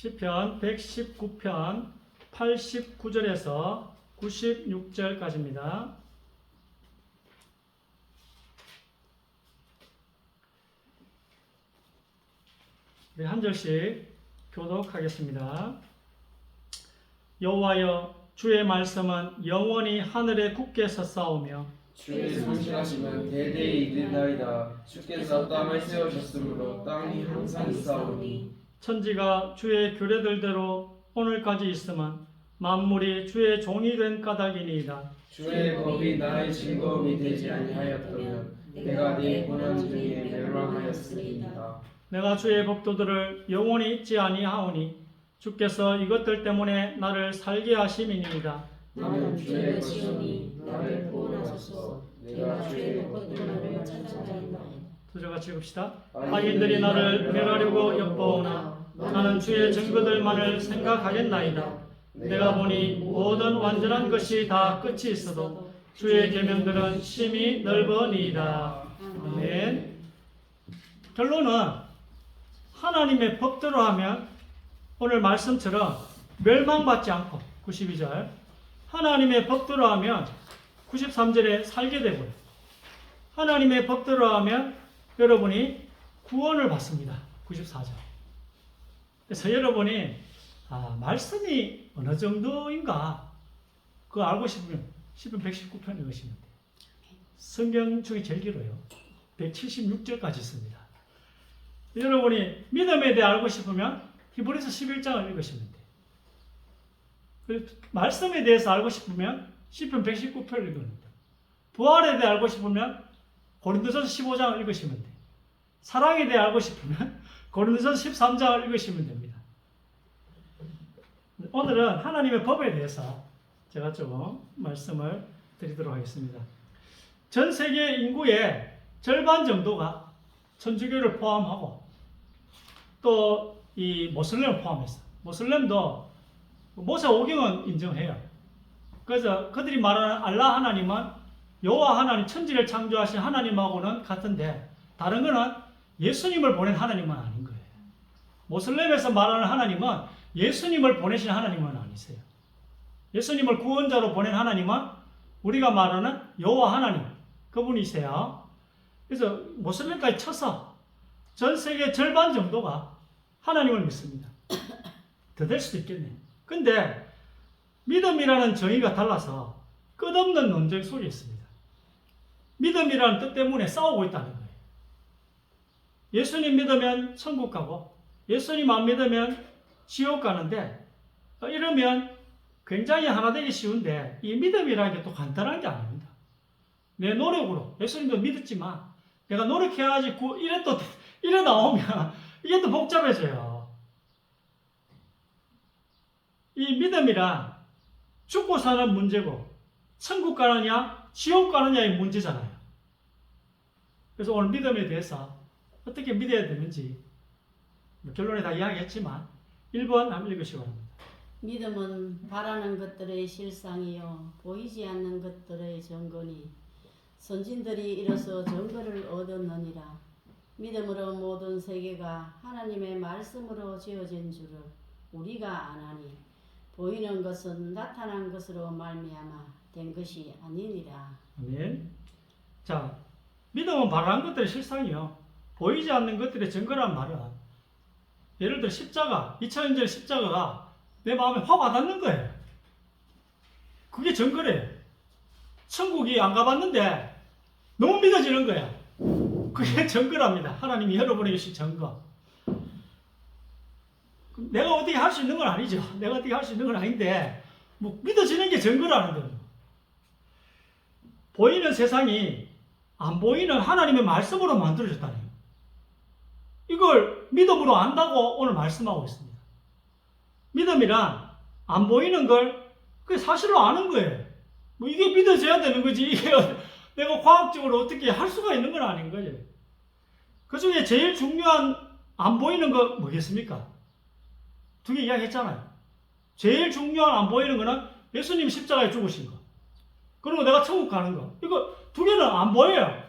시편 119편 89절에서 96절까지입니다. 우리 한 절씩 교독하겠습니다. 여호와여, 주의 말씀은 영원히 하늘에 굳게 섰사오며 주의 성실하심은 대대에 이르나이다. 주께서 땅을 세우셨으므로 땅이 항상 있사오니 천지가 주의 규례들대로 오늘까지 있으면 만물이 주의 종이 된 까닭이니이다. 주의 법이 나의 즐거움이 되지 아니하였다면 내가 네 고난 중에 멸망하였으리이다. 내가 주의 법도들을 영원히 잊지 아니하오니 주께서 이것들 때문에 나를 살게 하심이니이다. 나는 주의 것이오니 나를 구원하소서. 내가 주의 법도들을 찾아나이다. 두 절 같이 읽읍시다. 악인들이 나를 멸하려고 엿보오나 나는 주의 증거들만을 생각하겠나이다. 내가 보니 모든 완전한 것이 다 끝이 있어도 주의 계명들은 심히 넓으니이다. 아멘. 결론은 하나님의 법대로 하면 오늘 말씀처럼 멸망받지 않고 92절 하나님의 법대로 하면 93절에 살게 되고요. 하나님의 법대로 하면 여러분이 구원을 받습니다. 94절. 그래서 여러분이 말씀이 어느 정도인가 그거 알고 싶으면 시편 119편 읽으시면 돼요. 성경 중에 제일 길어요. 176절까지 있습니다. 여러분이 믿음에 대해 알고 싶으면 히브리서 11장을 읽으시면 돼요. 말씀에 대해서 알고 싶으면 시편 119편을 읽으면 돼요. 부활에 대해 알고 싶으면 고린도전서 15장을 읽으시면 돼요. 사랑에 대해 알고 싶으면 고린도전서 13장을 읽으시면 됩니다. 오늘은 하나님의 법에 대해서 제가 조금 말씀을 드리도록 하겠습니다. 전 세계 인구의 절반 정도가 천주교를 포함하고 또 이 모슬렘을 포함해서 모슬렘도 모세 오경은 인정해요. 그래서 그들이 말하는 알라 하나님은 여호와 하나님 천지를 창조하신 하나님하고는 같은데 다른 거는 예수님을 보낸 하나님은 아닌 거예요. 모슬렘에서 말하는 하나님은 예수님을 보내신 하나님은 아니세요. 예수님을 구원자로 보낸 하나님은 우리가 말하는 여호와 하나님 그분이세요. 그래서 모슬렘까지 쳐서 전 세계 절반 정도가 하나님을 믿습니다. 더 될 수도 있겠네요. 근데 믿음이라는 정의가 달라서 끝없는 논쟁 속에 있습니다. 믿음이라는 뜻 때문에 싸우고 있다는 거예요. 예수님 믿으면 천국 가고 예수님 안 믿으면 지옥 가는데 이러면 굉장히 하나 되기 쉬운데 이 믿음이라는 게 또 간단한 게 아닙니다. 내 노력으로 예수님도 믿었지만 내가 노력해야지 이래 나오면 이게 또 복잡해져요. 이 믿음이란 죽고 사는 문제고 천국 가느냐 지옥 가느냐의 문제잖아요. 그래서 오늘 믿음에 대해서 어떻게 믿어야 되는지 결론에 다 이야기했지만 1번 한번 읽으시기 바랍니다. 믿음은 바라는 것들의 실상이요 보이지 않는 것들의 증거니 선진들이 이로써 증거를 얻었느니라. 믿음으로 모든 세계가 하나님의 말씀으로 지어진 줄을 우리가 아나니 보이는 것은 나타난 것으로 말미암아 된 것이 아니니라. 아멘. 자, 믿음은 바라는 것들의 실상이요 보이지 않는 것들의 증거란 말은 예를 들어 십자가 2000년 전 십자가가 내 마음에 확 와닿는 거예요. 그게 증거래요. 천국이 안 가봤는데 너무 믿어지는 거야. 그게 증거랍니다. 하나님이 여러분에게 주신 증거. 내가 어떻게 할 수 있는 건 아니죠. 내가 어떻게 할 수 있는 건 아닌데 뭐 믿어지는 게 증거라는 거예요. 보이는 세상이 안 보이는 하나님의 말씀으로 만들어졌다니. 이걸 믿음으로 안다고 오늘 말씀하고 있습니다. 믿음이란 안 보이는 걸 그게 사실로 아는 거예요. 뭐 이게 믿어져야 되는 거지. 이게 내가 과학적으로 어떻게 할 수가 있는 건 아닌 거예요. 그 중에 제일 중요한 안 보이는 거 뭐겠습니까? 두 개 이야기했잖아요. 제일 중요한 안 보이는 거는 예수님 십자가에 죽으신 거. 그리고 내가 천국 가는 거. 이거 두 개는 안 보여요.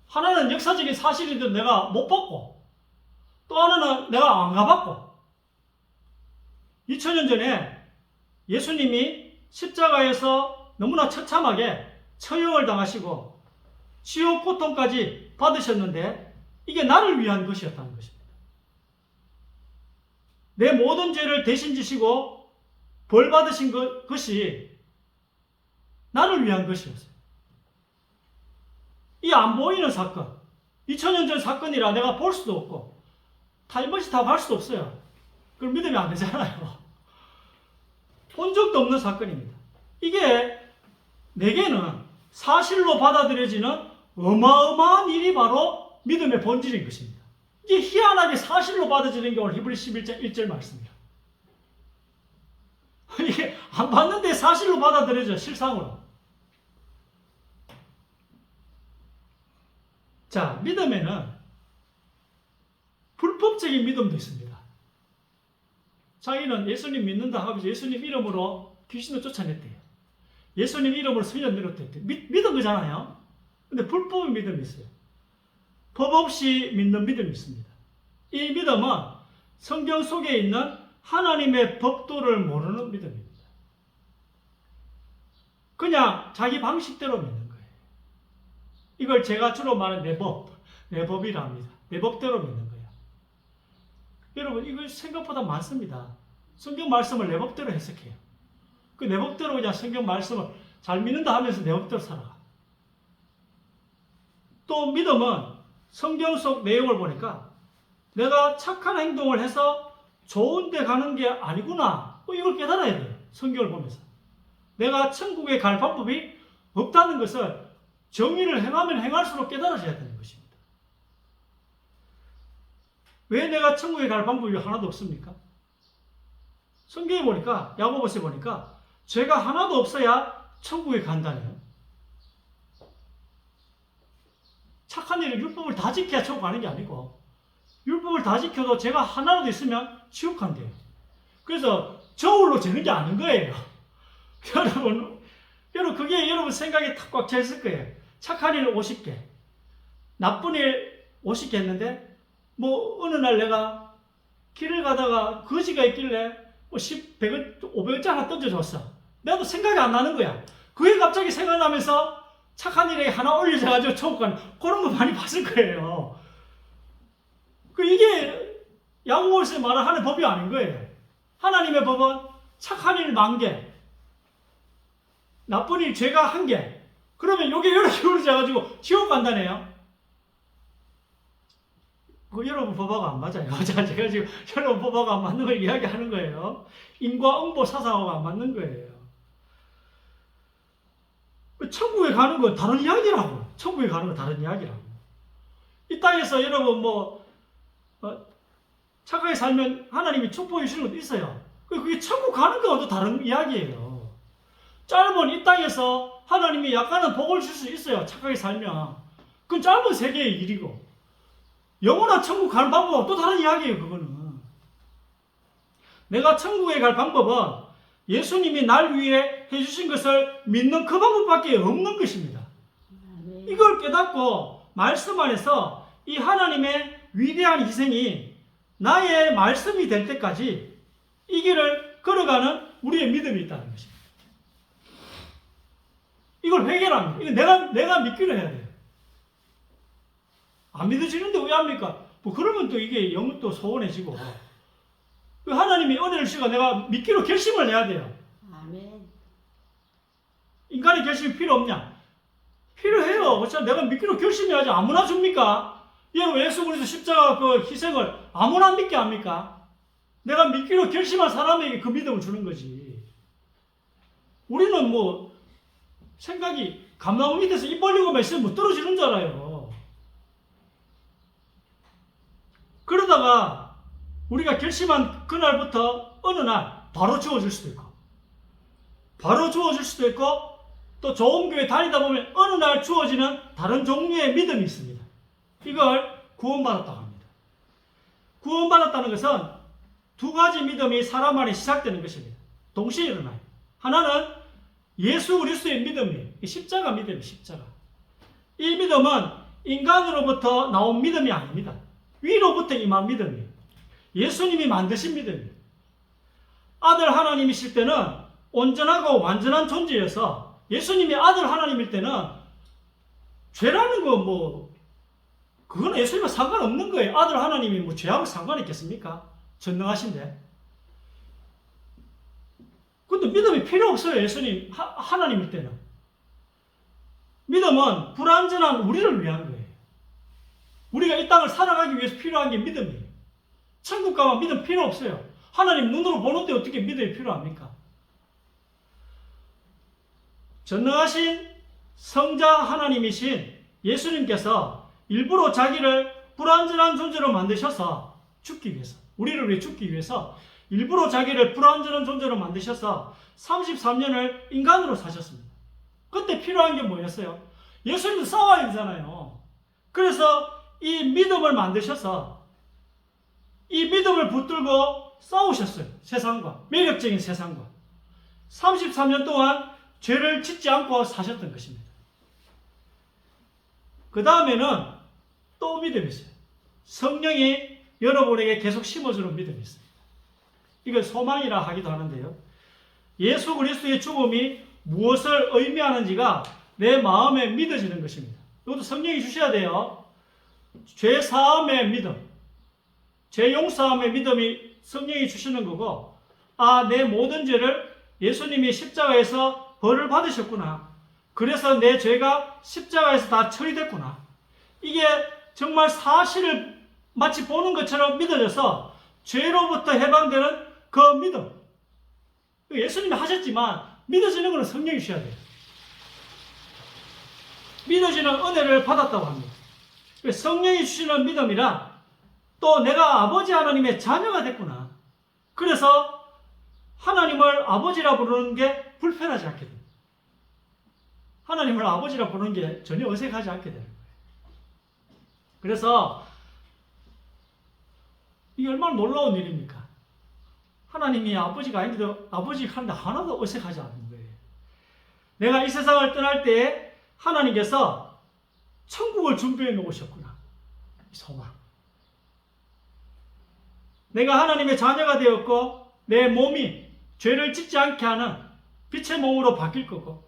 하나는 역사적인 사실인데 내가 못 봤고 또 하나는 내가 안 가봤고 2000년 전에 예수님이 십자가에서 너무나 처참하게 처형을 당하시고 지옥 고통까지 받으셨는데 이게 나를 위한 것이었다는 것입니다. 내 모든 죄를 대신 지시고 벌 받으신 것이 나를 위한 것이었어요. 이 안 보이는 사건, 2000년 전 사건이라 내가 볼 수도 없고 타임머신 타고 갈 수도 없어요. 그걸 믿으면 안 되잖아요. 본 적도 없는 사건입니다. 이게 내게는 사실로 받아들여지는 어마어마한 일이 바로 믿음의 본질인 것입니다. 이게 희한하게 사실로 받아들이는 게 오늘 히브리 11장 1절 말씀이에요. 이게 안 봤는데 사실로 받아들여져, 실상으로. 자, 믿음에는 불법적인 믿음도 있습니다. 자기는 예수님 믿는다 하면서 예수님 이름으로 귀신을 쫓아냈대요. 예수님 이름으로 선녀 내렸대요. 믿은 거잖아요. 근데 불법의 믿음이 있어요. 법 없이 믿는 믿음이 있습니다. 이 믿음은 성경 속에 있는 하나님의 법도를 모르는 믿음입니다. 그냥 자기 방식대로 믿는 거예요. 이걸 제가 주로 말하는 내 법이라 합니다. 내 법대로 믿는 거예요. 여러분, 이거 생각보다 많습니다. 성경 말씀을 내 법대로 해석해요. 그 내 법대로 그냥 성경 말씀을 잘 믿는다 하면서 내 법대로 살아가. 또 믿음은 성경 속 내용을 보니까 내가 착한 행동을 해서 좋은 데 가는 게 아니구나. 이걸 깨달아야 돼요. 성경을 보면서. 내가 천국에 갈 방법이 없다는 것을 정의를 행하면 행할수록 깨달아져야 되는 것입니다. 왜 내가 천국에 갈 방법이 하나도 없습니까? 성경에 보니까, 야고보서에 보니까 죄가 하나도 없어야 천국에 간다네요. 착한 일을 율법을 다 지켜야 천국 가는 게 아니고 율법을 다 지켜도 죄가 하나라도 있으면 지옥 간대요. 그래서 저울로 재는 게 아닌 거예요. 여러분 그게 여러분 생각에 탁 꽉 차 있을 거예요. 착한 일 50개, 나쁜 일 50개 했는데 뭐 어느 날 내가 길을 가다가 거지가 있길래 뭐 100원, 500원짜리 하나 던져줬어. 나도 생각이 안 나는 거야. 그게 갑자기 생각나면서 착한 일에 하나 올려져가지고 천국 가는 그런 거 많이 봤을 거예요. 이게 야고보서 말하는 법이 아닌 거예요. 하나님의 법은 착한 일 10,000개, 나쁜 일 죄가 1개. 그러면 이게 이렇게 올려져가지고 지옥 간다네요. 여러분 법하고 안 맞아요. 제가 지금 여러분 법하고 안 맞는 걸 이야기하는 거예요. 인과응보 사상하고 안 맞는 거예요. 천국에 가는 건 다른 이야기라고. 천국에 가는 건 다른 이야기라고. 이 땅에서 여러분 착하게 살면 하나님이 축복해 주시는 것도 있어요. 그게 천국 가는 거와도 다른 이야기예요. 짧은 이 땅에서 하나님이 약간은 복을 줄 수 있어요. 착하게 살면. 그건 짧은 세계의 일이고 영원한 천국 가는 방법은 또 다른 이야기예요. 그거는. 내가 천국에 갈 방법은 예수님이 날 위해 해주신 것을 믿는 그 방법밖에 없는 것입니다. 이걸 깨닫고 말씀 안에서 이 하나님의 위대한 희생이 나의 말씀이 될 때까지 이 길을 걸어가는 우리의 믿음이 있다는 것입니다. 이걸 회개합니다. 이거 내가 믿기로 해야 돼요. 안 믿어지는데 왜 합니까? 그러면 또 이게 영은 또 소원해지고. 하나님이 은혜를 주시고 내가 믿기로 결심을 해야 돼요. 아멘. 인간의 결심이 필요 없냐? 필요해요. 그렇죠? 내가 믿기로 결심해야지. 아무나 줍니까? 여러분, 예수 그리스도 십자가 그 희생을 아무나 믿게 합니까? 내가 믿기로 결심한 사람에게 그 믿음을 주는 거지. 우리는 생각이 감나무 밑에서 입 벌리고만 있으면 떨어지는 줄 알아요. 그러다가 우리가 결심한 그날부터 어느 날 바로 주어질 수도 있고 바로 주어질 수도 있고 또 좋은 교회 다니다 보면 어느 날 주어지는 다른 종류의 믿음이 있습니다. 이걸 구원받았다고 합니다. 구원받았다는 것은 두 가지 믿음이 사람 안에 시작되는 것입니다. 동시에 일어나요. 하나는 예수 그리스도의 믿음이에요. 십자가 믿음이에요. 십자가. 이 믿음은 인간으로부터 나온 믿음이 아닙니다. 위로부터 임한 믿음이에요. 예수님이 만드신 믿음이에요. 아들 하나님이실 때는 온전하고 완전한 존재여서 예수님이 아들 하나님일 때는 죄라는 거 뭐 그건 예수님과 상관없는 거예요. 아들 하나님이 뭐 죄하고 상관이 있겠습니까? 전능하신데. 근데 믿음이 필요 없어요. 예수님 하나님일 때는. 믿음은 불완전한 우리를 위한 거예요. 우리가 이 땅을 살아가기 위해서 필요한 게 믿음이에요. 천국 가면 믿음 필요 없어요. 하나님 눈으로 보는데 어떻게 믿음이 필요합니까? 전능하신 성자 하나님이신 예수님께서 일부러 자기를 불완전한 존재로 만드셔서 죽기 위해서, 우리를 위해 죽기 위해서 일부러 자기를 불완전한 존재로 만드셔서 33년을 인간으로 사셨습니다. 그때 필요한 게 뭐였어요? 예수님도 싸워야 되잖아요. 그래서 이 믿음을 만드셔서 이 믿음을 붙들고 싸우셨어요. 세상과, 매력적인 세상과. 33년 동안 죄를 짓지 않고 사셨던 것입니다. 그 다음에는 또 믿음이 있어요. 성령이 여러분에게 계속 심어주는 믿음이 있어요. 이걸 소망이라 하기도 하는데요. 예수 그리스도의 죽음이 무엇을 의미하는지가 내 마음에 믿어지는 것입니다. 이것도 성령이 주셔야 돼요. 죄 사함의 믿음, 죄 용서함의 믿음이 성령이 주시는 거고, 아, 내 모든 죄를 예수님이 십자가에서 벌을 받으셨구나. 그래서 내 죄가 십자가에서 다 처리됐구나. 이게 정말 사실을 마치 보는 것처럼 믿어져서 죄로부터 해방되는 그 믿음. 예수님이 하셨지만 믿어지는 것은 성령이 주셔야 돼요. 믿어지는 은혜를 받았다고 합니다. 성령이 주시는 믿음이라 또 내가 아버지 하나님의 자녀가 됐구나. 그래서 하나님을 아버지라 부르는 게 불편하지 않게 됩니다. 하나님을 아버지라 부르는 게 전혀 어색하지 않게 되는 거예요. 그래서 이게 얼마나 놀라운 일입니까? 하나님이 아버지가 아닌데도 아버지 하는데 하나도 어색하지 않는 거예요. 내가 이 세상을 떠날 때에 하나님께서 천국을 준비해 놓으셨구나. 소망. 내가 하나님의 자녀가 되었고 내 몸이 죄를 짓지 않게 하는 빛의 몸으로 바뀔 거고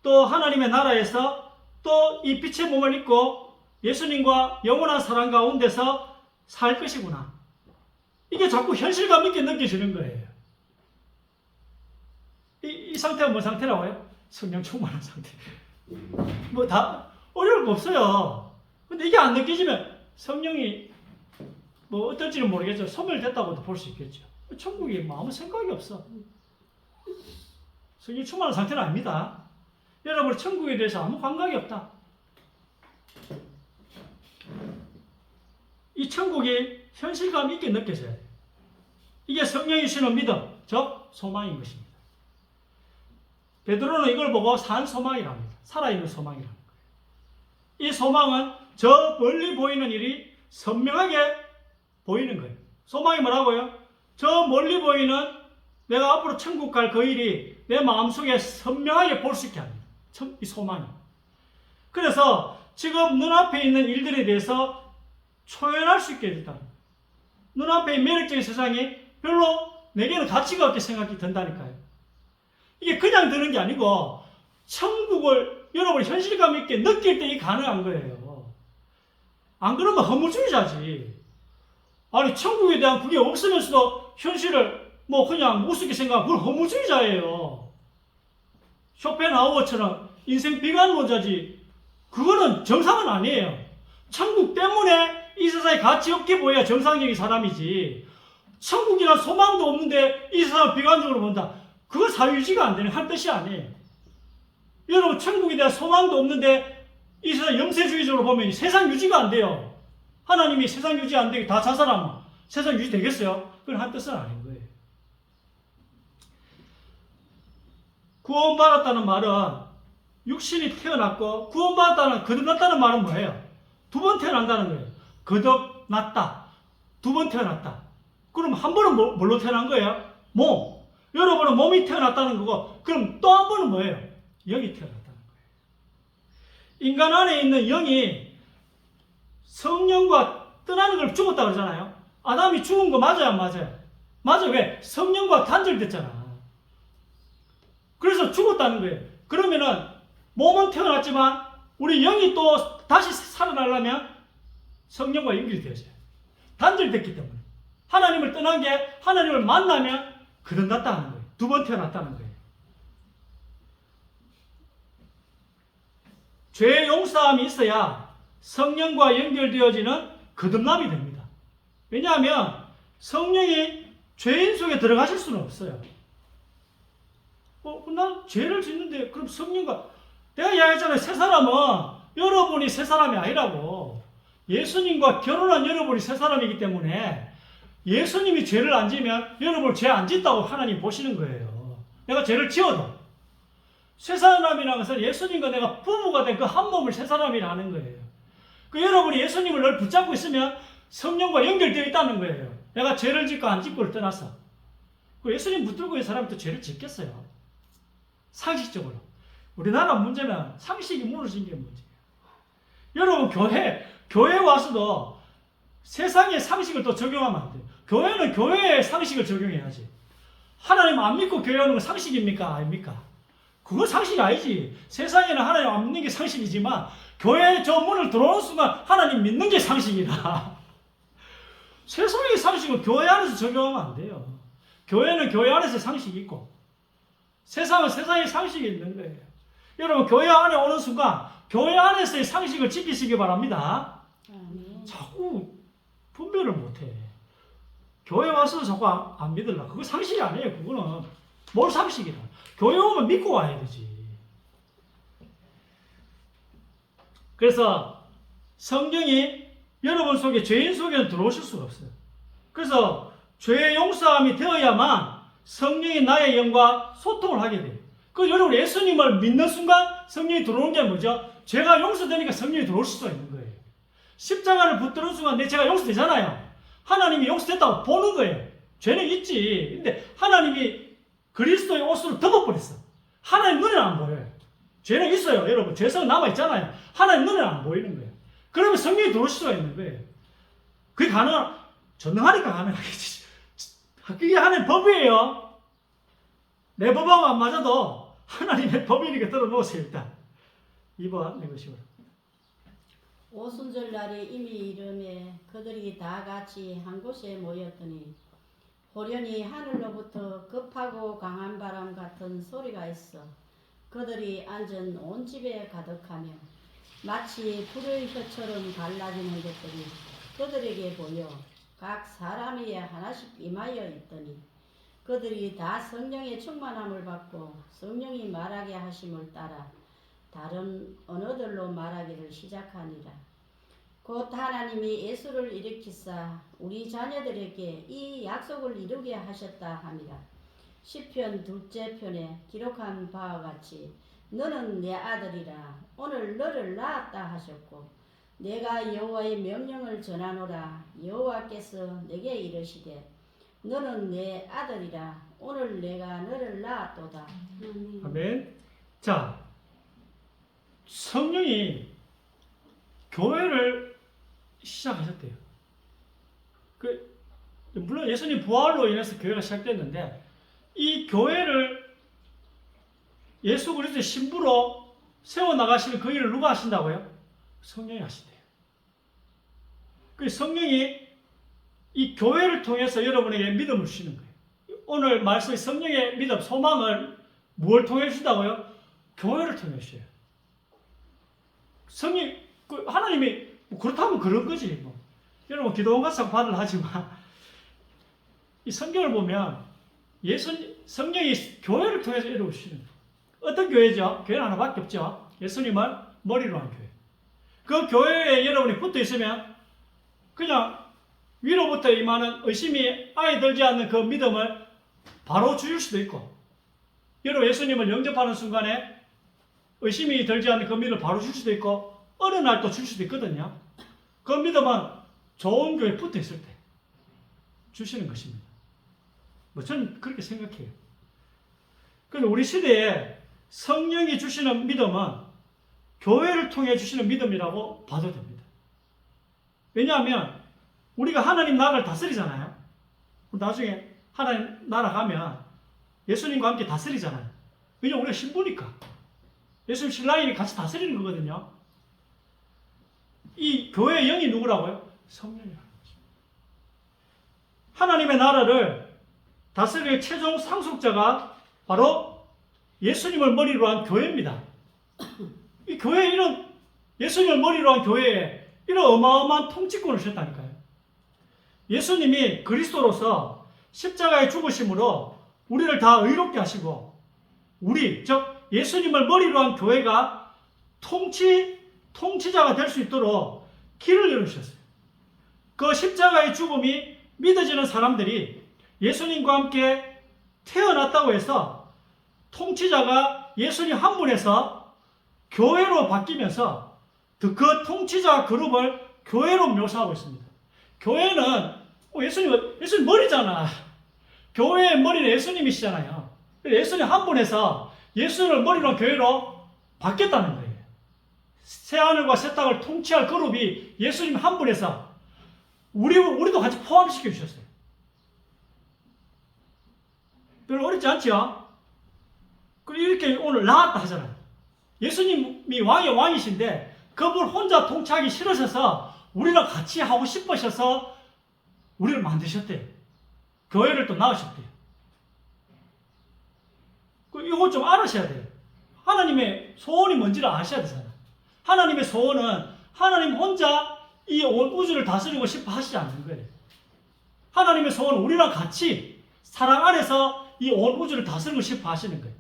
또 하나님의 나라에서 또 이 빛의 몸을 입고 예수님과 영원한 사랑 가운데서 살 것이구나. 이게 자꾸 현실감 있게 느껴지는 거예요. 이 상태가 뭔 상태라고요? 성령 충만한 상태. 뭐 다 어려울 거 없어요. 근데 이게 안 느껴지면 성령이 뭐 어떨지는 모르겠죠. 소멸됐다고도 볼 수 있겠죠. 천국이 뭐 아무 생각이 없어. 성령 충만한 상태는 아닙니다. 여러분 천국에 대해서 아무 감각이 없다. 이 천국이 현실감 있게 느껴져야 돼요. 이게 성령이 주시는 믿음, 즉 소망인 것입니다. 베드로는 이걸 보고 산 소망이라 합니다. 살아있는 소망이라는 거예요. 이 소망은 저 멀리 보이는 일이 선명하게 보이는 거예요. 소망이 뭐라고요? 저 멀리 보이는 내가 앞으로 천국 갈 그 일이 내 마음속에 선명하게 볼 수 있게 합니다. 이 소망이. 그래서 지금 눈앞에 있는 일들에 대해서 초연할 수 있게 됐다. 눈앞에 매력적인 세상이 별로 내게는 가치가 없게 생각이 든다니까요. 이게 그냥 드는 게 아니고 천국을 여러분이 현실감 있게 느낄 때 이게 가능한 거예요. 안 그러면 허무주의자지. 아니 천국에 대한 그게 없으면서도 현실을 뭐 그냥 우습게 생각하면 그건 허무주의자예요. 쇼펜하우어처럼 인생 비관론자지. 그거는 정상은 아니에요. 천국 때문에 이 세상에 가치 없게 보여야 정상적인 사람이지. 천국이란 소망도 없는데 이 세상을 비관적으로 본다. 그거 사유지가 안 되는 한 뜻이 아니에요. 여러분 천국에 대한 소망도 없는데 이 세상 영세주의적으로 보면 세상 유지가 안 돼요. 하나님이 세상 유지 안 되게 다 자살하면 세상 유지 되겠어요? 그건 한 뜻은 아닌 거예요. 구원받았다는 말은 육신이 태어났고 구원받았다는 거듭났다는 말은 뭐예요? 두 번 태어난다는 거예요. 거듭났다. 두 번 태어났다. 그럼 한 번은 뭘로 태어난 거예요? 몸. 여러분은 몸이 태어났다는 거고 그럼 또 한 번은 뭐예요? 영이 태어났다는 거예요. 인간 안에 있는 영이 성령과 떠나는 걸 죽었다 그러잖아요. 아담이 죽은 거 맞아요? 안 맞아요? 맞아. 왜? 성령과 단절됐잖아. 그래서 죽었다는 거예요. 그러면은 몸은 태어났지만 우리 영이 또 다시 살아나려면 성령과 연결이 되어져요. 단절됐기 때문에. 하나님을 떠난 게 하나님을 만나면 거듭났다는 거예요. 두 번 태어났다는 거예요. 죄 용서함이 있어야 성령과 연결되어지는 거듭남이 됩니다. 왜냐하면 성령이 죄인 속에 들어가실 수는 없어요. 난 죄를 짓는데 그럼 성령과 내가 이야기했잖아요. 새 사람은 여러분이 새 사람이 아니라고. 예수님과 결혼한 여러분이 새 사람이기 때문에 예수님이 죄를 안 지면 여러분을 죄 안 짓다고 하나님 보시는 거예요. 내가 죄를 지어도 새 사람이라는 것은 예수님과 내가 부부가 된 그 한 몸을 새 사람이라 하는 거예요. 그 여러분이 예수님을 늘 붙잡고 있으면 성령과 연결되어 있다는 거예요. 내가 죄를 짓고 안 짓고를 떠나서. 그 예수님 붙들고 있는 사람이 또 죄를 짓겠어요. 상식적으로. 우리나라 문제는 상식이 무너진 게 문제예요. 여러분 교회 와서도 세상의 상식을 또 적용하면 안 돼요. 교회는 교회의 상식을 적용해야지. 하나님 안 믿고 교회 오는 건 상식입니까? 아닙니까? 그건 상식이 아니지. 세상에는 하나님 안 믿는 게 상식이지만 교회 저 문을 들어오는 순간 하나님 믿는 게 상식이라. 세상의 상식은 교회 안에서 적용하면 안 돼요. 교회는 교회 안에서 상식이 있고 세상은 세상의 상식이 있는 거예요. 여러분 교회 안에 오는 순간 교회 안에서의 상식을 지키시기 바랍니다. 자꾸 분별을 못해. 교회 와서 자꾸 안 믿으려. 그거 상식이 아니에요. 그거는 뭘 상식이라. 교회 오면 믿고 와야 되지. 그래서 성경이 여러분 속에 죄인 속에는 들어오실 수가 없어요. 그래서 죄 용서함이 되어야만 성령이 나의 영과 소통을 하게 돼요. 그 여러분 예수님을 믿는 순간 성령이 들어오는 게 뭐죠? 죄가 용서되니까 성령이 들어올 수가 있는 거예요. 십자가를 붙드는 순간 내 죄가 용서되잖아요. 하나님이 용서됐다고 보는 거예요. 죄는 있지. 근데 하나님이 그리스도의 옷으로 덮어버렸어. 하나님 눈에는 안 보여요. 죄는 있어요. 여러분 죄성은 남아있잖아요. 하나님 눈에는 안 보이는 거예요. 그러면 성령이 들어올 수가 있는 거예요. 그게 전능하니까 가능하겠지. 그게 하나님 법이에요. 내 법하고 안 맞아도 하나님의 법이니까 들어놓으세요. 일단 2번 읽으시고. 오순절 날이 이미 이름에 그들이 다 같이 한 곳에 모였더니 호련히 하늘로부터 급하고 강한 바람 같은 소리가 있어 그들이 앉은 온 집에 가득하며 마치 불의 혀처럼 갈라지는 것들이 그들에게 보여 각 사람이 하나씩 임하여 있더니 그들이 다 성령의 충만함을 받고 성령이 말하게 하심을 따라 다른 언어들로 말하기를 시작하니라. 곧 하나님이 예수를 일으키사 우리 자녀들에게 이 약속을 이루게 하셨다 함이라. 시편 2째 편에 기록한 바와 같이 너는 내 아들이라 오늘 너를 낳았다 하셨고 내가 여호와의 명령을 전하노라. 여호와께서 내게 이르시되 너는 내 아들이라 오늘 내가 너를 낳았도다. 아멘. 자, 성령이 교회를 시작하셨대요. 물론 예수님 부활로 인해서 교회가 시작됐는데 이 교회를 예수 그리스도의 신부로 세워나가시는 그 일을 누가 하신다고요? 성령이 하신대요. 그 성령이 이 교회를 통해서 여러분에게 믿음을 주시는 거예요. 오늘 말씀의 성령의 믿음, 소망을 무엇을 통해 주신다고요? 교회를 통해 주셔요. 성령, 하나님이 그렇다면 그런 거지. 뭐. 여러분 기도원 가서 받으려 하지만 이 성경을 보면 성령이 교회를 통해서 이루어주시는 거예요. 어떤 교회죠? 교회는 하나밖에 없죠. 예수님을 머리로 한 교회. 그 교회에 여러분이 붙어 있으면 그냥 위로부터 임하는 의심이 아예 들지 않는 그 믿음을 바로 주실 수도 있고 여러분 예수님을 영접하는 순간에 의심이 들지 않는 그 믿음을 바로 줄 수도 있고 어느 날 또 줄 수도 있거든요. 그 믿음은 좋은 교회에 붙어 있을 때 주시는 것입니다. 뭐 저는 그렇게 생각해요. 그런데 우리 시대에 성령이 주시는 믿음은 교회를 통해 주시는 믿음이라고 봐도 됩니다. 왜냐하면 우리가 하나님 나라를 다스리잖아요. 나중에 하나님 나라 가면 예수님과 함께 다스리잖아요. 왜냐면 우리가 신부니까. 예수님 신랑이니 같이 다스리는 거거든요. 이 교회의 영이 누구라고요? 성령이라는 거죠. 하나님의 나라를 다스릴 최종 상속자가 바로 예수님을 머리로 한 교회입니다. 이 교회에 이런 예수님을 머리로 한 교회에 이런 어마어마한 통치권을 주셨다니까요. 예수님이 그리스도로서 십자가에 죽으심으로 우리를 다 의롭게 하시고 우리 즉 예수님을 머리로 한 교회가 통치자가 될 수 있도록 길을 열어주셨어요. 그 십자가의 죽음이 믿어지는 사람들이 예수님과 함께 태어났다고 해서 통치자가 예수님 한 분에서 교회로 바뀌면서 그 통치자 그룹을 교회로 묘사하고 있습니다. 교회는 예수님 머리잖아. 교회의 머리는 예수님이시잖아요. 예수님 한 분에서 예수님을 머리로 한 교회로 바뀌었다는 거예요. 새하늘과 새 땅을 통치할 그룹이 예수님 한 분에서 우리도 같이 포함시켜 주셨어요. 별로 어렵지 않죠? 그리고 이렇게 오늘 나왔다 하잖아요. 예수님이 왕의 왕이신데 그분 혼자 통치하기 싫으셔서 우리랑 같이 하고 싶으셔서 우리를 만드셨대요. 교회를 또 낳으셨대요. 이거 좀 알으셔야 돼요. 하나님의 소원이 뭔지를 아셔야 되잖아요. 하나님의 소원은 하나님 혼자 이 온 우주를 다스리고 싶어 하시지 않는 거예요. 하나님의 소원은 우리랑 같이 사랑 안에서 이 온 우주를 다스리고 싶어 하시는 거예요.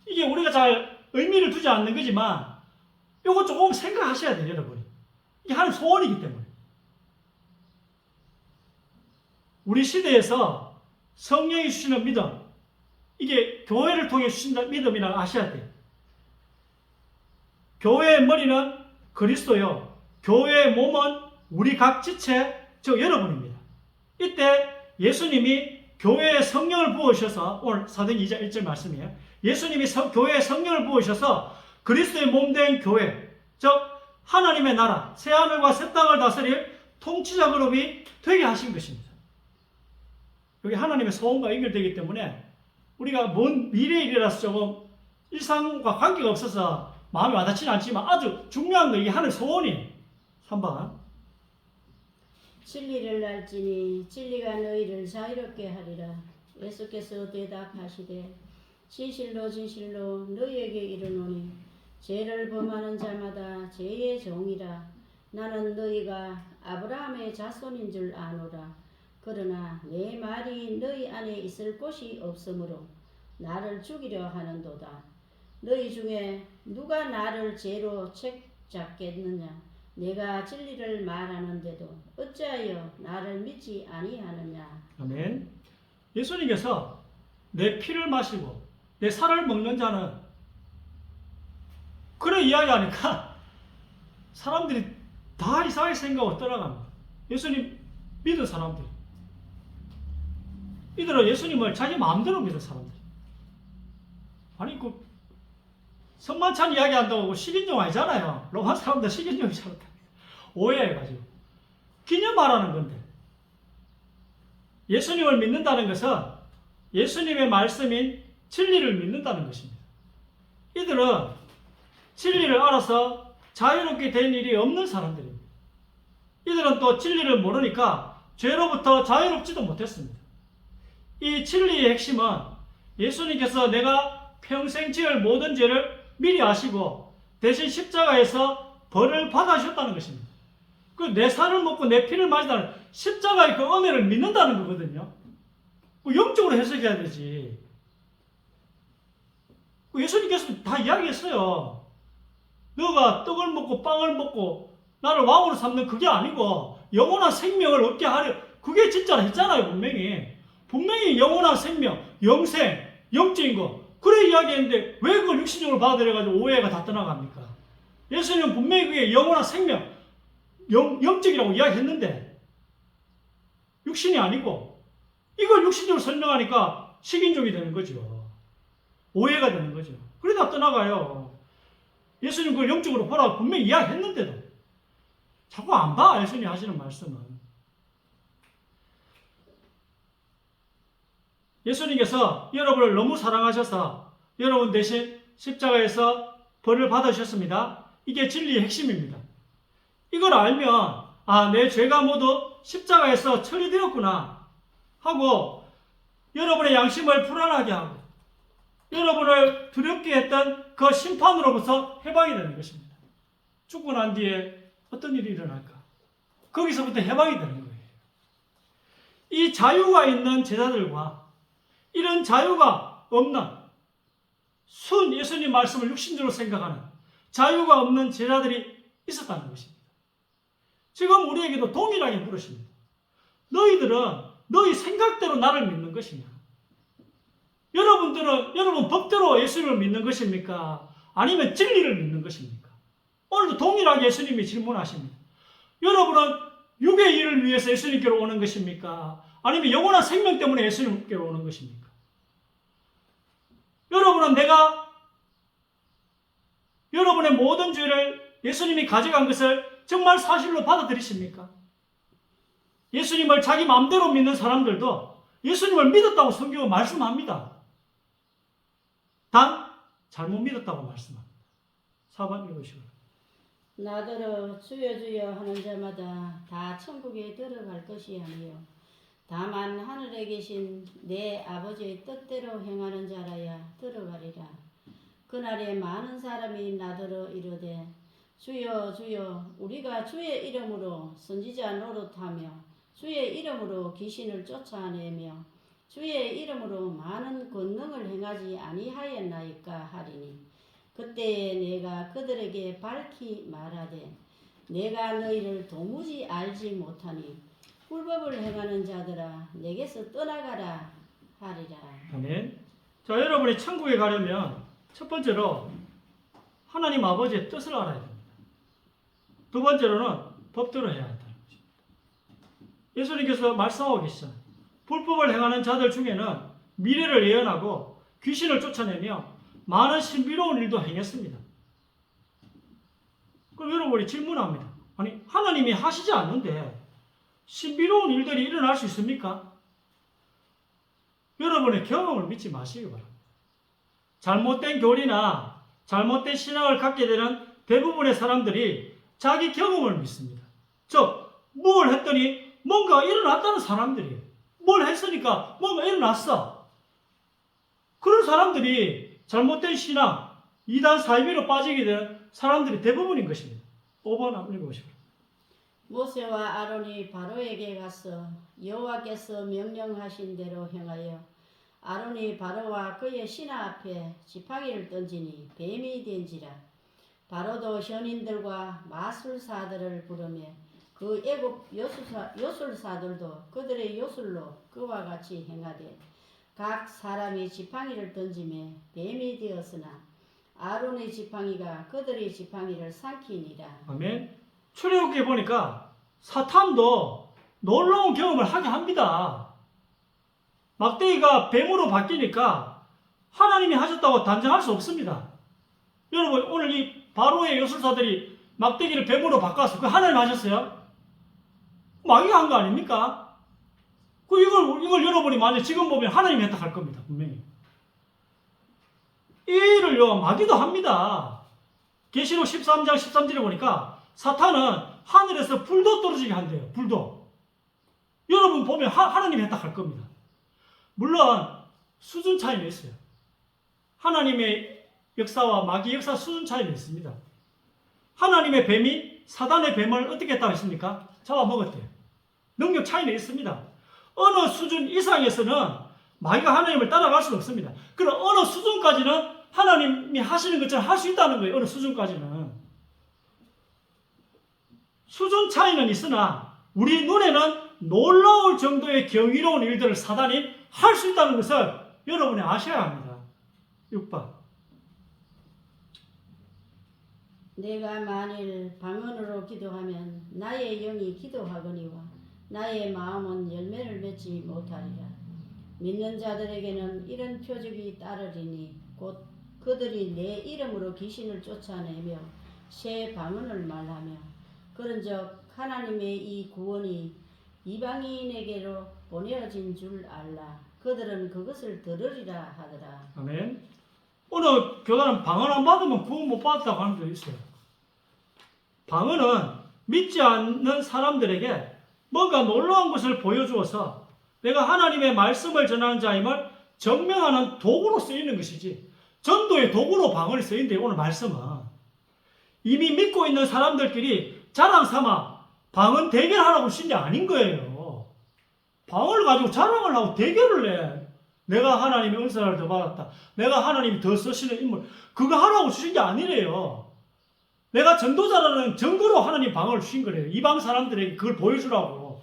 이게 우리가 잘 의미를 두지 않는 거지만 이거 조금 생각하셔야 돼요, 여러분이. 이게 하나님 소원이기 때문에. 우리 시대에서 성령이 주시는 믿음, 이게 교회를 통해 주신 믿음이라고 아셔야 돼요. 교회의 머리는 그리스도요. 교회의 몸은 우리 각 지체, 즉 여러분입니다. 이때 예수님이 교회에 성령을 부으셔서 오늘 사도행 2장 1절 말씀이에요. 예수님이 교회에 성령을 부으셔서 그리스도의 몸된 교회, 즉 하나님의 나라, 새하늘과 새 땅을 다스릴 통치자 그룹이 되게 하신 것입니다. 여기 하나님의 소원과 연결되기 때문에 우리가 먼 미래의 일이라서 조금 일상과 관계가 없어서 마음이 와닿지는 않지만 아주 중요한 거 이게 하나님의 소원이에요. 3번. 진리를 알지니 진리가 너희를 자유롭게 하리라. 예수께서 대답하시되 진실로 진실로 너희에게 이르노니 죄를 범하는 자마다 죄의 종이라. 나는 너희가 아브라함의 자손인 줄 아노라. 그러나 내 말이 너희 안에 있을 곳이 없으므로 나를 죽이려 하는도다. 너희 중에 누가 나를 죄로 책잡겠느냐? 내가 진리를 말하는데도 어찌하여 나를 믿지 아니하느냐? 아멘. 예수님께서 내 피를 마시고 내 살을 먹는 자는 그래 이야기하니까 사람들이 다 이상하게 생각하고 떠나갑니다. 예수님 믿은 사람들. 이들은 예수님을 자기 마음대로 믿은 사람들. 아니 성만찬 이야기한다고 식인종 아니잖아요. 로마 사람들 식인종이잖아요. 오해해가지고 기념하라는 건데 예수님을 믿는다는 것은 예수님의 말씀인 진리를 믿는다는 것입니다. 이들은 진리를 알아서 자유롭게 된 일이 없는 사람들입니다. 이들은 또 진리를 모르니까 죄로부터 자유롭지도 못했습니다. 이 진리의 핵심은 예수님께서 내가 평생 지을 모든 죄를 미리 아시고 대신 십자가에서 벌을 받아주셨다는 것입니다. 내 살을 먹고 내 피를 마시다는 십자가의 그 은혜를 믿는다는 거거든요. 영적으로 해석해야 되지. 예수님께서 다 이야기했어요. 너가 떡을 먹고 빵을 먹고 나를 왕으로 삼는 그게 아니고 영원한 생명을 얻게 하려, 그게 진짜라 했잖아요. 분명히 영원한 생명, 영생, 영적인 거 그래 이야기했는데 왜 그걸 육신적으로 받아들여가지고 오해가 다 떠나갑니까? 예수님은 분명히 그게 영원한 생명, 영적이라고 이야기했는데 육신이 아니고 이걸 육신적으로 설명하니까 식인종이 되는 거죠. 오해가 되는 거죠. 그러다 떠나가요. 예수님 그걸 영적으로 보라고 분명히 이야기했는데도 자꾸 안 봐. 예수님 하시는 말씀은. 예수님께서 여러분을 너무 사랑하셔서 여러분 대신 십자가에서 벌을 받으셨습니다. 이게 진리의 핵심입니다. 이걸 알면 내 죄가 모두 십자가에서 처리되었구나 하고 여러분의 양심을 불안하게 하고 여러분을 두렵게 했던 그 심판으로부터 해방이 되는 것입니다. 죽고 난 뒤에 어떤 일이 일어날까? 거기서부터 해방이 되는 거예요. 이 자유가 있는 제자들과 이런 자유가 없는 순 예수님 말씀을 육신적으로 생각하는 자유가 없는 제자들이 있었다는 것입니다. 지금 우리에게도 동일하게 물으십니다. 너희들은 너희 생각대로 나를 믿는 것이냐? 여러분 법대로 예수님을 믿는 것입니까? 아니면 진리를 믿는 것입니까? 오늘도 동일하게 예수님이 질문하십니다. 여러분은 육의 일을 위해서 예수님께로 오는 것입니까? 아니면 영원한 생명 때문에 예수님께로 오는 것입니까? 여러분은 내가 여러분의 모든 죄를 예수님이 가져간 것을 정말 사실로 받아들이십니까? 예수님을 자기 마음대로 믿는 사람들도 예수님을 믿었다고 성경은 말씀합니다. 단 잘못 믿었다고 말씀합니다. 4번 읽으시고. 나더러 주여 주여 하는 자마다 다 천국에 들어갈 것이 아니요 다만 하늘에 계신 내 아버지의 뜻대로 행하는 자라야 들어가리라. 그날에 많은 사람이 나더러 이르되 주여 주여 우리가 주의 이름으로 선지자 노릇하며 주의 이름으로 귀신을 쫓아내며 주의 이름으로 많은 권능을 행하지 아니하였나이까 하리니 그때에 내가 그들에게 밝히 말하되 내가 너희를 도무지 알지 못하니 불법을 행하는 자들아 내게서 떠나가라 하리라. 아멘. 자, 여러분이 천국에 가려면 첫 번째로 하나님 아버지의 뜻을 알아야 됩니다. 두 번째로는 법대로 해야 한다는 것입니다. 예수님께서 말씀하고 계시잖아요. 불법을 행하는 자들 중에는 미래를 예언하고 귀신을 쫓아내며 많은 신비로운 일도 행했습니다. 그럼 여러분이 질문합니다. 아니 하나님이 하시지 않는데 신비로운 일들이 일어날 수 있습니까? 여러분의 경험을 믿지 마시기 바랍니다. 잘못된 교리나 잘못된 신앙을 갖게 되는 대부분의 사람들이 자기 경험을 믿습니다. 즉, 뭘 했더니 뭔가 일어났다는 사람들이에요. 뭘 했으니까 뭔가 일어났어. 그런 사람들이 잘못된 신앙, 이단 사이비로 빠지게 되는 사람들이 대부분인 것입니다. 5번 한번 읽어보시죠. 모세와 아론이 바로에게 가서 여호와께서 명령하신 대로 행하여 아론이 바로와 그의 신하 앞에 지팡이를 던지니 뱀이 된지라. 바로도 현인들과 마술사들을 부르며 그 애국 요술사들도 그들의 요술로 그와 같이 행하되 각 사람이 지팡이를 던지며 뱀이 되었으나 아론의 지팡이가 그들의 지팡이를 삼키니라. 아멘. 출애굽기에 보니까 사탄도 놀라운 경험을 하게 합니다. 막대기가 뱀으로 바뀌니까 하나님이 하셨다고 단정할 수 없습니다. 여러분 오늘 이 바로의 요술사들이 막대기를 뱀으로 바꿔서 그 하나님 하셨어요? 마귀가 한 거 아닙니까? 이걸 여러분이 만약 지금 보면 하나님이 했다 할 겁니다. 분명히. 이 일을요 마귀도 합니다. 계시록 13장 13절에 보니까 사탄은 하늘에서 불도 떨어지게 한대요. 불도. 여러분 보면 하나님이 했다 할 겁니다. 물론 수준 차이는 있어요. 하나님의 역사와 마귀 역사 수준 차이는 있습니다. 하나님의 뱀이 사단의 뱀을 어떻게 했다고 했습니까? 잡아먹었대요. 능력 차이는 있습니다. 어느 수준 이상에서는 마귀가 하나님을 따라갈 수는 없습니다. 그럼 어느 수준까지는 하나님이 하시는 것처럼 할 수 있다는 거예요. 어느 수준까지는. 수준 차이는 있으나 우리 눈에는 놀라울 정도의 경이로운 일들을 사단이 할 수 있다는 것을 여러분이 아셔야 합니다. 6번. 내가 만일 방언으로 기도하면 나의 영이 기도하거니와 나의 마음은 열매를 맺지 못하리라. 믿는 자들에게는 이런 표적이 따르리니 곧 그들이 내 이름으로 귀신을 쫓아내며 새 방언을 말하며 그런즉 하나님의 이 구원이 이방인에게로 보내어진 줄 알라. 그들은 그것을 들으리라 하더라. 아멘. 어느 교단은 방언 안 받으면 구원 못 받았다고 하는 데 있어요. 방언은 믿지 않는 사람들에게 뭔가 놀라운 것을 보여주어서 내가 하나님의 말씀을 전하는 자임을 증명하는 도구로 쓰이는 것이지, 전도의 도구로 방언이 쓰인데 오늘 말씀은 이미 믿고 있는 사람들끼리 자랑 삼아 방언 대결하라고 쓰인 게 아닌 거예요. 방언을 가지고 자랑을 하고 대결을 해. 내가 하나님의 은사를 더 받았다, 내가 하나님이 더 쓰시는 인물, 그거 하라고 주신 게 아니래요. 내가 전도자라는 증거로 하나님 방언을 주신 거래요. 이방 사람들에게 그걸 보여주라고.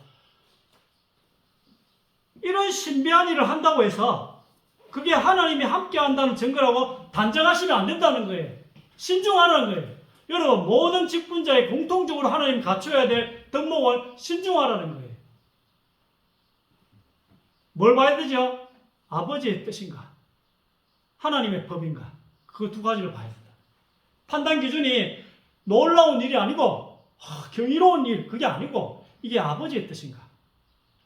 이런 신비한 일을 한다고 해서 그게 하나님이 함께 한다는 증거라고 단정하시면 안 된다는 거예요. 신중하라는 거예요. 여러분, 모든 직분자에 공통적으로 하나님 갖춰야 될 덕목은 신중하라는 거예요. 뭘 봐야 되죠? 아버지의 뜻인가? 하나님의 법인가? 그 두 가지를 봐야 된다. 판단 기준이 놀라운 일이 아니고 경이로운 일, 그게 아니고 이게 아버지의 뜻인가?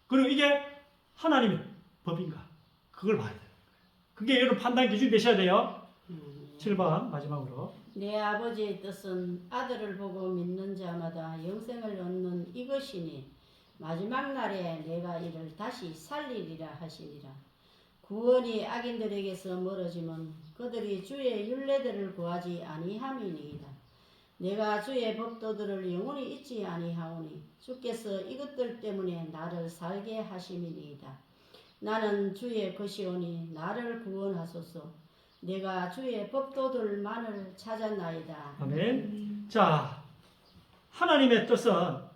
그리고 이게 하나님의 법인가? 그걸 봐야 돼요. 그게 여러분 판단 기준이 되셔야 돼요. 7번 마지막으로. 내 아버지의 뜻은 아들을 보고 믿는 자마다 영생을 얻는 이것이니 마지막 날에 내가 이를 다시 살리리라 하시니라. 구원이 악인들에게서 멀어지면 그들이 주의 율례들을 구하지 아니함이니이다. 내가 주의 법도들을 영원히 잊지 아니하오니 주께서 이것들 때문에 나를 살게 하심이니이다. 나는 주의 것이오니 나를 구원하소서. 내가 주의 법도들만을 찾았나이다. 아멘. 자, 하나님의 뜻은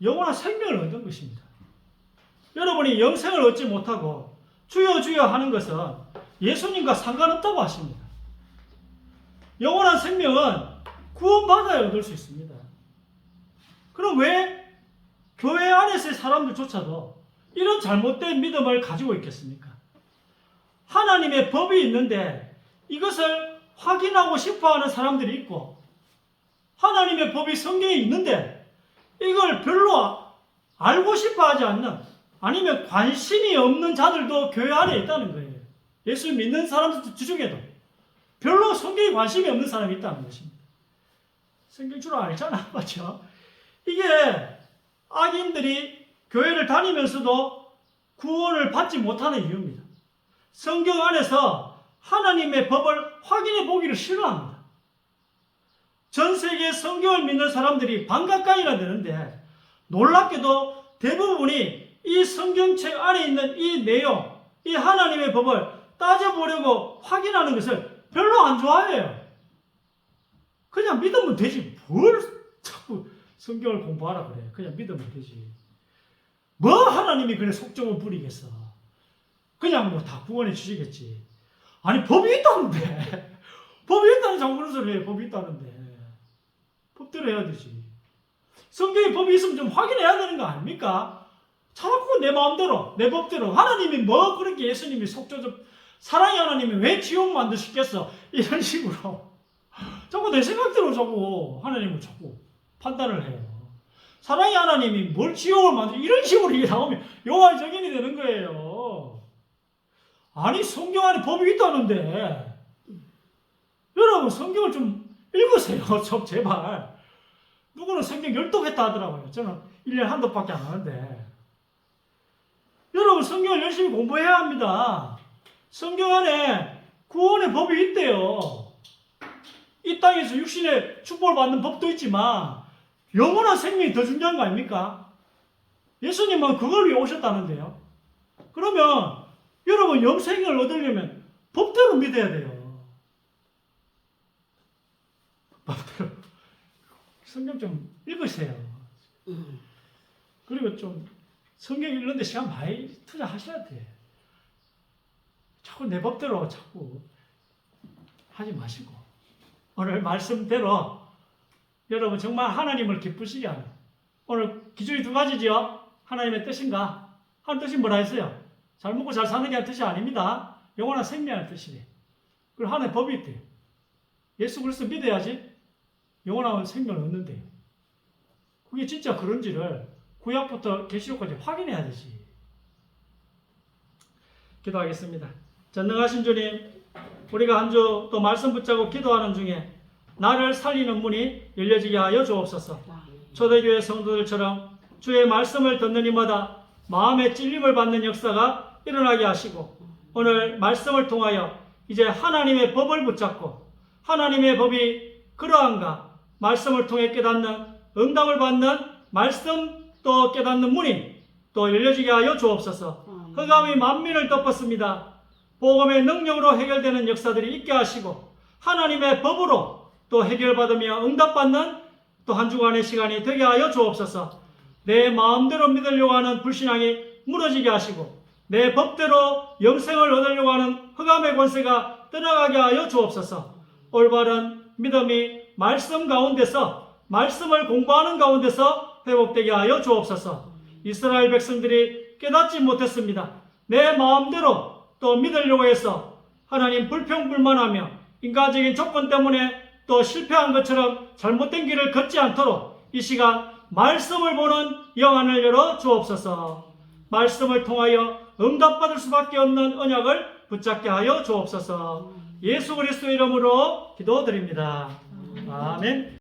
영원한 생명을 얻는 것입니다. 여러분이 영생을 얻지 못하고 주여 주여 하는 것은 예수님과 상관없다고 하십니다. 영원한 생명은 구원받아야 얻을 수 있습니다. 그럼 왜 교회 안에서의 사람들조차도 이런 잘못된 믿음을 가지고 있겠습니까? 하나님의 법이 있는데 이것을 확인하고 싶어하는 사람들이 있고, 하나님의 법이 성경에 있는데 이걸 별로 알고 싶어하지 않는, 아니면 관심이 없는 자들도 교회 안에 있다는 거예요. 예수 믿는 사람들 중에도 별로 성경에 관심이 없는 사람이 있다는 것입니다. 성경 줄 알잖아, 맞죠? 이게 악인들이 교회를 다니면서도 구원을 받지 못하는 이유입니다. 성경 안에서 하나님의 법을 확인해 보기를 싫어합니다. 전 세계 성경을 믿는 사람들이 반 가까이나 되는데 놀랍게도 대부분이 이 성경책 안에 있는 이 내용, 이 하나님의 법을 따져보려고 확인하는 것을 별로 안 좋아해요. 그냥 믿으면 되지. 뭘 자꾸 성경을 공부하라 그래. 그냥 믿으면 되지. 뭐 하나님이 그래 속정을 부리겠어. 그냥 뭐 다 구원해 주시겠지. 아니 법이 있다는데. 법이 있다는 자꾸 그런 소리 해요. 법이 있다는데. 법대로 해야 되지. 성경에 법이 있으면 좀 확인해야 되는 거 아닙니까? 자꾸 내 마음대로, 내 법대로. 하나님이 뭐 그렇게 예수님이 속죄적, 사랑의 하나님이 왜 지옥 만드시겠어? 이런 식으로. 자꾸 내 생각대로 자꾸 하나님을 자꾸 판단을 해요. 사랑의 하나님이 뭘 지옥을 만들어? 이런 식으로 이게 나오면 여호와의 증인이 되는 거예요. 아니 성경 안에 법이 있다는데. 여러분 성경을 좀 읽으세요. 좀 제발. 누구는 성경 열독했다 하더라고요. 저는 1년에 한두 밖에 안 하는데. 여러분 성경을 열심히 공부해야 합니다. 성경 안에 구원의 법이 있대요. 이 땅에서 육신의 축복을 받는 법도 있지만 영원한 생명이 더 중요한 거 아닙니까? 예수님은 그걸 위해 오셨다는데요. 그러면 여러분 영생을 얻으려면 법대로 믿어야 돼요. 법대로. 성경 좀 읽으세요. 그리고 좀 성경 읽는데 시간 많이 투자하셔야 돼. 자꾸 내 법대로 자꾸 하지 마시고 오늘 말씀대로 여러분 정말 하나님을 기쁘시게 하는, 오늘 기준이 두 가지지요. 하나님의 뜻인가? 한 뜻이 뭐라 했어요? 잘 먹고 잘 사는 게 뜻이 아닙니다. 영원한 생명의 뜻이래. 그리고 하나님의 법이 있대요. 예수 그리스도 믿어야지 영원한 생명을 얻는데요. 그게 진짜 그런지를 구약부터 계시록까지 확인해야 되지. 기도하겠습니다. 전능하신 주님, 우리가 한 주 또 말씀 붙잡고 기도하는 중에 나를 살리는 문이 열려지게 하여 주옵소서. 초대교회 성도들처럼 주의 말씀을 듣는 이마다 마음의 찔림을 받는 역사가 일어나게 하시고, 오늘 말씀을 통하여 이제 하나님의 법을 붙잡고 하나님의 법이 그러한가 말씀을 통해 깨닫는, 응답을 받는 말씀 또 깨닫는 문이 또 열려지게 하여 주옵소서. 흑암이 만민을 덮었습니다. 복음의 능력으로 해결되는 역사들이 있게 하시고, 하나님의 법으로 또 해결받으며 응답받는 또 한 주간의 시간이 되게 하여 주옵소서. 내 마음대로 믿으려고 하는 불신앙이 무너지게 하시고, 내 법대로 영생을 얻으려고 하는 흑암의 권세가 떠나가게 하여 주옵소서. 올바른 믿음이 말씀 가운데서, 말씀을 공부하는 가운데서 회복되게 하여 주옵소서. 이스라엘 백성들이 깨닫지 못했습니다. 내 마음대로 또 믿으려고 해서 하나님 불평불만하며 인간적인 조건 때문에 또 실패한 것처럼 잘못된 길을 걷지 않도록 이 시간 말씀을 보는 영안을 열어 주옵소서. 말씀을 통하여 응답받을 수밖에 없는 언약을 붙잡게 하여 주옵소서. 예수 그리스도의 이름으로 기도드립니다. 아멘.